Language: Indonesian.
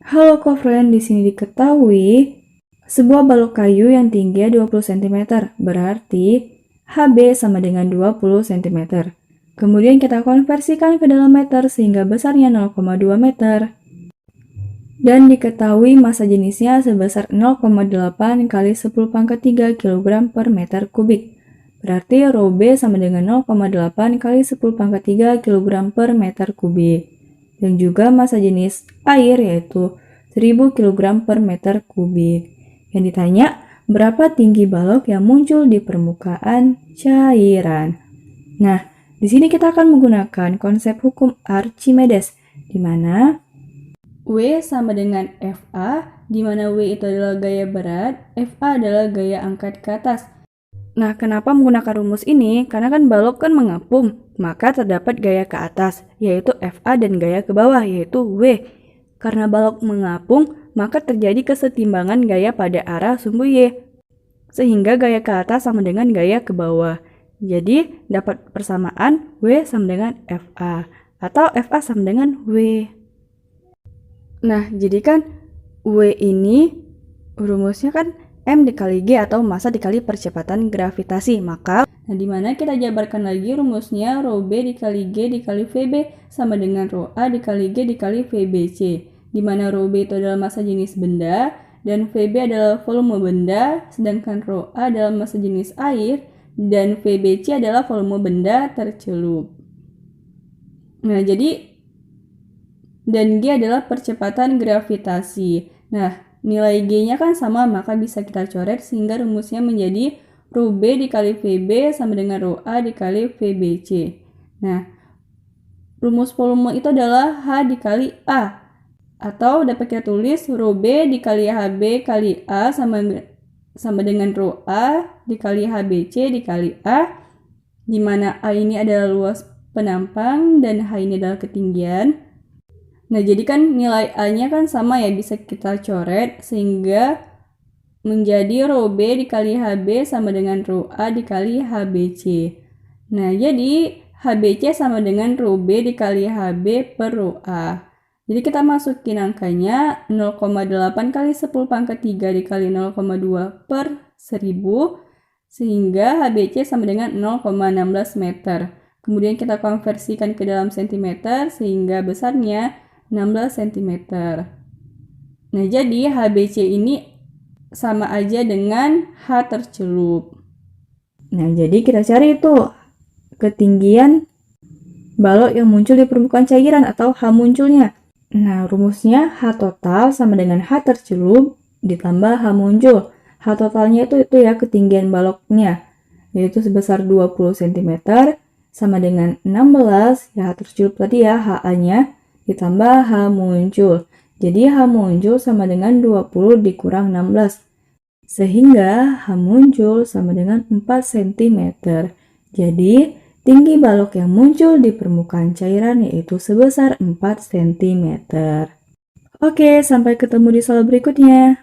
Halo co-friend, di sini diketahui sebuah balok kayu yang tingginya 20 cm, berarti HB sama dengan 20 cm. Kemudian kita konversikan ke dalam meter sehingga besarnya 0,2 meter. Dan diketahui massa jenisnya sebesar 0,8 kali 10 pangkat 3 kg per meter kubik. Berarti rho B sama dengan 0,8 kali 10 pangkat 3 kg per meter kubik. Dan juga massa jenis air yaitu 1000 kg per meter kubik. Yang ditanya, berapa tinggi balok yang muncul di permukaan cairan? Nah, di sini kita akan menggunakan konsep hukum Archimedes, di mana W sama dengan FA, di mana W itu adalah gaya berat, FA adalah gaya angkat ke atas. Nah, kenapa menggunakan rumus ini? Karena kan balok kan mengapung, maka terdapat gaya ke atas, yaitu FA, dan gaya ke bawah, yaitu W. Karena balok mengapung, maka terjadi kesetimbangan gaya pada arah sumbu Y, sehingga gaya ke atas sama dengan gaya ke bawah. Jadi, dapat persamaan W sama dengan FA, atau FA sama dengan W. Nah, jadi kan W ini rumusnya kan M dikali G atau massa dikali percepatan gravitasi. Maka, dimana kita jabarkan lagi rumusnya rho B dikali G dikali VB sama dengan rho A dikali G dikali VBC. Dimana rho B itu adalah massa jenis benda dan VB adalah volume benda, sedangkan rho A adalah massa jenis air dan VBC adalah volume benda tercelup. Nah, jadi dan G adalah percepatan gravitasi. Nah, nilai G-nya kan sama, maka bisa kita coret sehingga rumusnya menjadi rho B dikali VB sama dengan rho A dikali VBC. Nah, rumus volume itu adalah H dikali A. Atau dapat kita tulis rho B dikali HB kali A sama dengan rho A dikali HBC dikali A, di mana A ini adalah luas penampang dan H ini adalah ketinggian. Nah, jadi kan nilai A-nya kan sama ya, bisa kita coret sehingga menjadi rho B dikali HB sama dengan rho A dikali HBC. Nah, jadi HBC sama dengan rho B dikali HB per rho A. Jadi kita masukin angkanya 0,8 kali 10 pangkat 3 dikali 0,2 per 1000, sehingga HBC sama dengan 0,16 meter. Kemudian kita konversikan ke dalam sentimeter sehingga besarnya 16 cm. Nah, jadi HBC ini sama aja dengan H tercelup. Nah, jadi kita cari itu ketinggian balok yang muncul di permukaan cairan atau H munculnya. Nah, rumusnya H total sama dengan H tercelup ditambah H muncul. H totalnya itu ya ketinggian baloknya, yaitu sebesar 20 cm sama dengan 16, ya H tercelup tadi ya, HA-nya, ditambah H muncul. Jadi H muncul sama dengan 20 dikurang 16. Sehingga H muncul sama dengan 4 cm. Jadi tinggi balok yang muncul di permukaan cairan yaitu sebesar 4 cm. Oke, sampai ketemu di soal berikutnya.